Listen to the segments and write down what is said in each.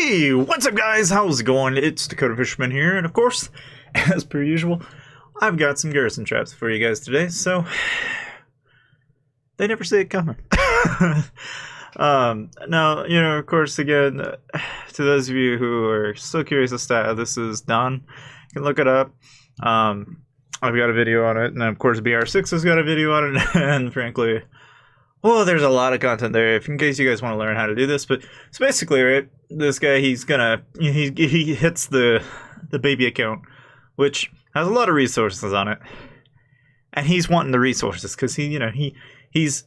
Hey, what's up guys? How's it going? It's Dakota Fisherman here, and of course, as per usual, I've got some garrison traps for you guys today, so they never see it coming. Now, of course, again, to those of you who are still curious as to how this is done, you can look it up. I've got a video on it, and of course BR6 has got a video on it, and frankly, well, there's a lot of content there in case you guys want to learn how to do this. But so basically, right, this guy, he hits the baby account, which has a lot of resources on it, and he's wanting the resources because he's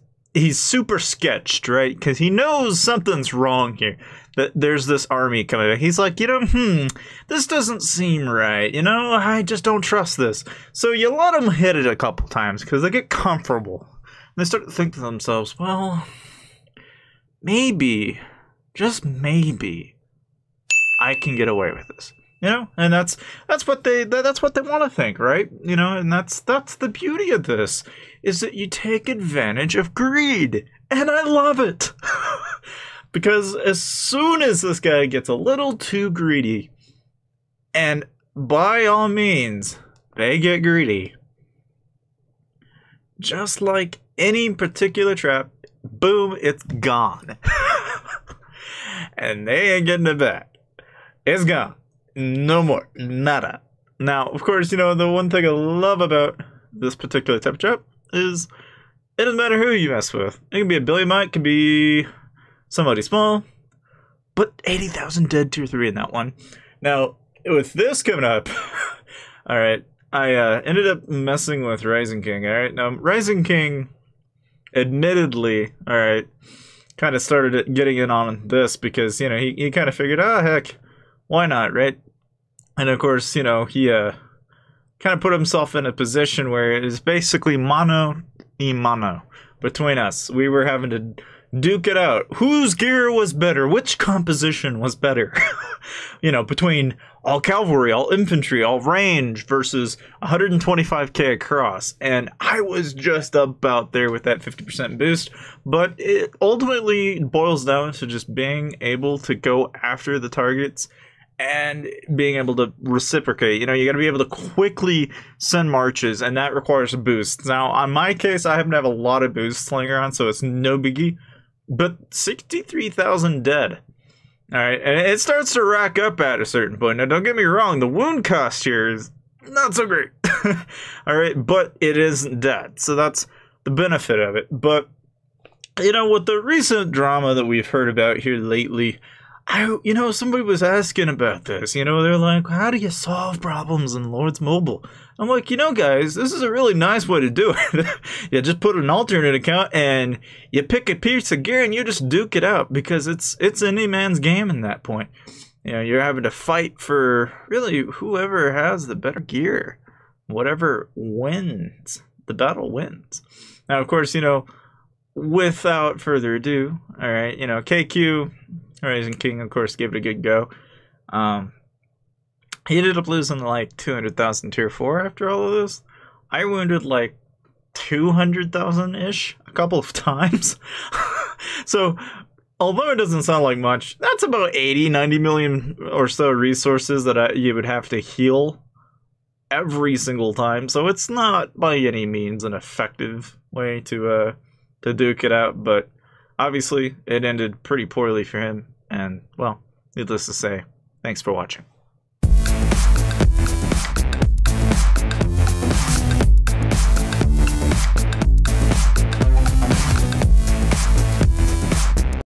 super sketched, right? Because he knows something's wrong here. That there's this army coming back. He's like, this doesn't seem right. I just don't trust this. So you let him hit it a couple times because they get comfortable. And they start to think to themselves, well, maybe, just maybe, I can get away with this. And that's what they want to think, right? And that's the beauty of this, is that you take advantage of greed, and I love it. Because as soon as this guy gets a little too greedy, and by all means, they get greedy, just like any particular trap, boom, it's gone. And they ain't getting it back. It's gone. No more. Nada. Now, of course, the one thing I love about this particular type of trap is it doesn't matter who you mess with. It can be a Billy Mike, it can be somebody small, but 80,000 dead tier 3 in that one. Now, with this coming up, alright, I ended up messing with Rising King, alright? Now, Rising King, admittedly, alright, kind of started getting in on this because, he kind of figured, heck, why not, right? And of course, he kind of put himself in a position where it is basically mano y mano between us. We were having to duke it out. Whose gear was better? Which composition was better? Between all cavalry, all infantry, all range versus 125k across. And I was just about there with that 50% boost. But it ultimately boils down to just being able to go after the targets and being able to reciprocate. You got to be able to quickly send marches, and that requires boosts. Now, on my case, I happen to have a lot of boosts laying around, so it's no biggie. But 63,000 dead. Alright, and it starts to rack up at a certain point. Now, don't get me wrong, the wound cost here is not so great. Alright, but it isn't dead, so that's the benefit of it. But, with the recent drama that we've heard about here lately, somebody was asking about this. They're like, how do you solve problems in Lord's Mobile? I'm like, guys, this is a really nice way to do it. You just put an alternate account and you pick a piece of gear and you just duke it out, because it's any man's game in that point. You're having to fight for really whoever has the better gear. Whatever wins, the battle wins. Now, of course, without further ado, all right, KQ, Rising King, of course, gave it a good go. He ended up losing like 200,000 tier 4 after all of this. I wounded like 200,000-ish a couple of times. So, although it doesn't sound like much, that's about 90 million or so resources that you would have to heal every single time. So it's not by any means an effective way to duke it out, but obviously it ended pretty poorly for him, and well, needless to say, thanks for watching.